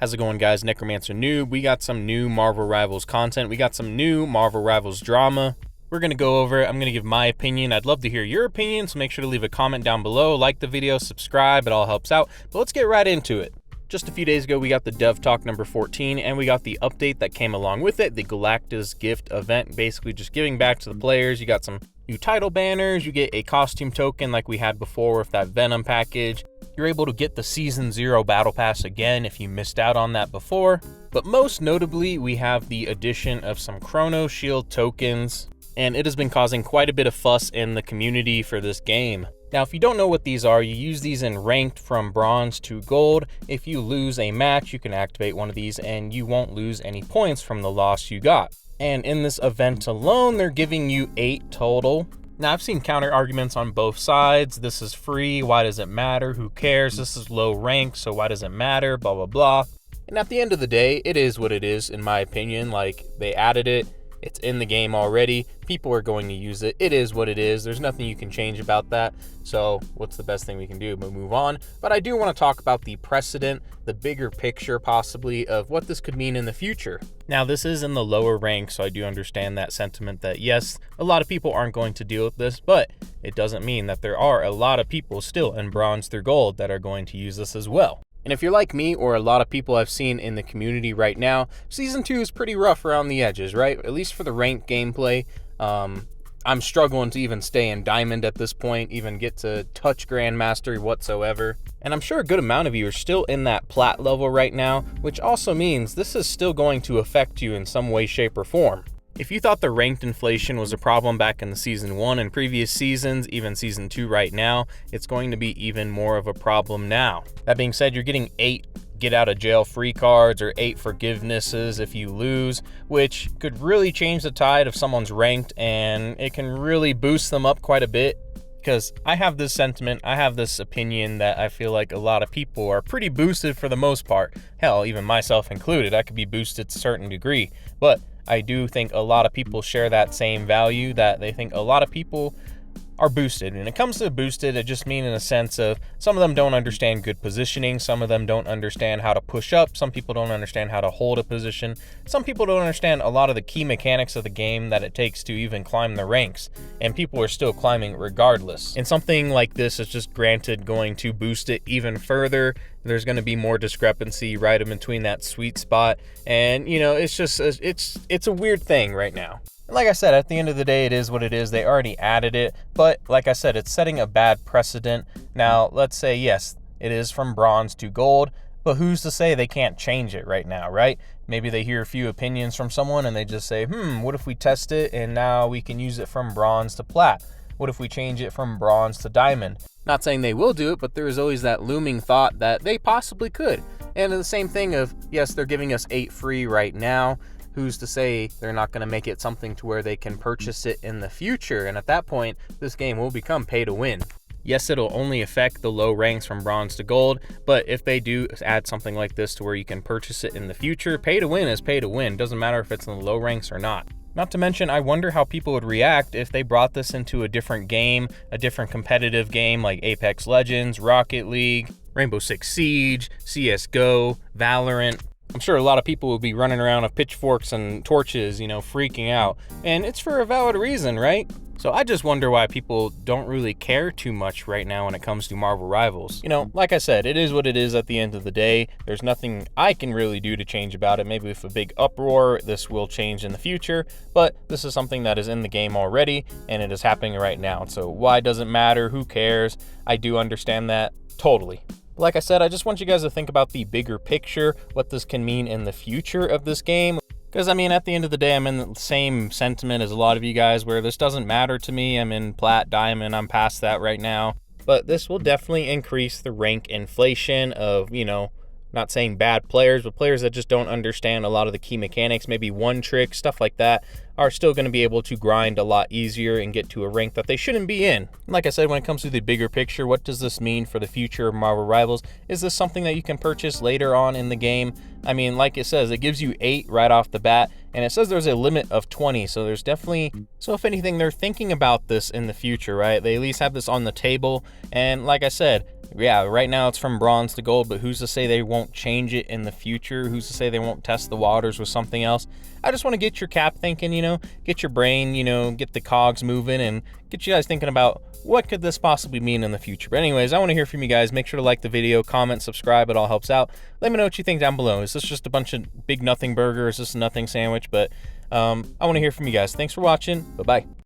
How's it going, guys? Necromancer Noob. We got some new Marvel Rivals content. We got some new Marvel Rivals drama. We're going to go over it. I'm going to give my opinion. I'd love to hear your opinion, so make sure to leave a comment down below. Like the video, subscribe. It all helps out. But let's get right into it. Just a few days ago, we got the Dev Talk number 14, and we got the update that came along with it, the Galactus gift event, basically just giving back to the players. You got some new title banners. You get a costume token like we had before with that Venom package. You're able to get the Season 0 Battle Pass again if you missed out on that before. But most notably, we have the addition of some Chrono Shield tokens, and it has been causing quite a bit of fuss in the community for this game. Now, if you don't know what these are, you use these in ranked from bronze to gold. If you lose a match, you can activate one of these and you won't lose any points from the loss you got. And in this event alone, they're giving you 8 total. Now, I've seen counter arguments on both sides. This is free. Why does it matter? Who cares? This is low rank, so why does it matter? Blah, blah, blah. And at the end of the day, it is what it is, in my opinion. Like, they added it. It's in the game already. People are going to use it. It is what it is. There's nothing you can change about that. So what's the best thing we can do? But move on. But I do want to talk about the precedent, the bigger picture possibly of what this could mean in the future. Now, this is in the lower rank, so I do understand that sentiment that yes, a lot of people aren't going to deal with this, but it doesn't mean that there are a lot of people still in bronze through gold that are going to use this as well. And if you're like me or a lot of people I've seen in the community right now, Season 2 is pretty rough around the edges, right? At least for the ranked gameplay. I'm struggling to even stay in Diamond at this point, even get to touch Grandmastery whatsoever. And I'm sure a good amount of you are still in that Plat level right now, which also means this is still going to affect you in some way, shape, or form. If you thought the ranked inflation was a problem back in the Season 1 and previous seasons, even Season 2 right now, it's going to be even more of a problem now. That being said, you're getting 8 get out of jail free cards or 8 forgivenesses if you lose, which could really change the tide of someone's ranked, and it can really boost them up quite a bit. Because I have this sentiment, I have this opinion that I feel like a lot of people are pretty boosted for the most part. Hell, even myself included, I could be boosted to a certain degree. But I do think a lot of people share that same value, that they think a lot of people are boosted. When it comes to boosted, it just means in a sense of some of them don't understand good positioning, some of them don't understand how to push up, some people don't understand how to hold a position, some people don't understand a lot of the key mechanics of the game that it takes to even climb the ranks, and people are still climbing regardless. And something like this is just granted going to boost it even further. There's going to be more discrepancy right in between that sweet spot, and you know, it's just it's a weird thing right now. Like I said, at the end of the day, it is what it is. They already added it, but like I said, it's setting a bad precedent. Now, let's say, yes, it is from bronze to gold, but who's to say they can't change it right now, right? Maybe they hear a few opinions from someone and they just say, what if we test it and now we can use it from bronze to plat? What if we change it from bronze to diamond? Not saying they will do it, but there is always that looming thought that they possibly could. And the same thing of, yes, they're giving us 8 free right now. Who's to say they're not going to make it something to where they can purchase it in the future? And at that point, this game will become pay to win. Yes, it'll only affect the low ranks from bronze to gold, but if they do add something like this to where you can purchase it in the future, pay to win is pay to win. Doesn't matter if it's in the low ranks or not. Not to mention, I wonder how people would react if they brought this into a different game, a different competitive game like Apex Legends, Rocket League, Rainbow Six Siege, CSGO, Valorant. I'm sure a lot of people will be running around with pitchforks and torches, you know, freaking out. And it's for a valid reason, right? So I just wonder why people don't really care too much right now when it comes to Marvel Rivals. You know, like I said, it is what it is at the end of the day. There's nothing I can really do to change about it. Maybe with a big uproar, this will change in the future. But this is something that is in the game already, and it is happening right now. So why does it matter? Who cares? I do understand that totally. Like I said, I just want you guys to think about the bigger picture, what this can mean in the future of this game. Because, I mean, at the end of the day, I'm in the same sentiment as a lot of you guys where this doesn't matter to me. I'm in plat, diamond, I'm past that right now. But this will definitely increase the rank inflation of, you know, not saying bad players, but players that just don't understand a lot of the key mechanics, maybe one trick, stuff like that, are still going to be able to grind a lot easier and get to a rank that they shouldn't be in. Like I said, when it comes to the bigger picture, what does this mean for the future of Marvel Rivals? Is this something that you can purchase later on in the game? I mean, like it says, it gives you 8 right off the bat, and it says there's a limit of 20, so there's definitely, so if anything, they're thinking about this in the future, right? They at least have this on the table, and like I said, yeah, right now it's from bronze to gold, but who's to say they won't change it in the future? Who's to say they won't test the waters with something else? I just want to get your cap thinking, you know, get your brain, you know, get the cogs moving, and get you guys thinking about what could this possibly mean in the future. But anyways, I want to hear from you guys. Make sure to like the video, comment, subscribe. It all helps out. Let me know what you think down below. Is this just a bunch of big nothing burger? Is this a nothing sandwich? But I want to hear from you guys. Thanks for watching. Bye-bye.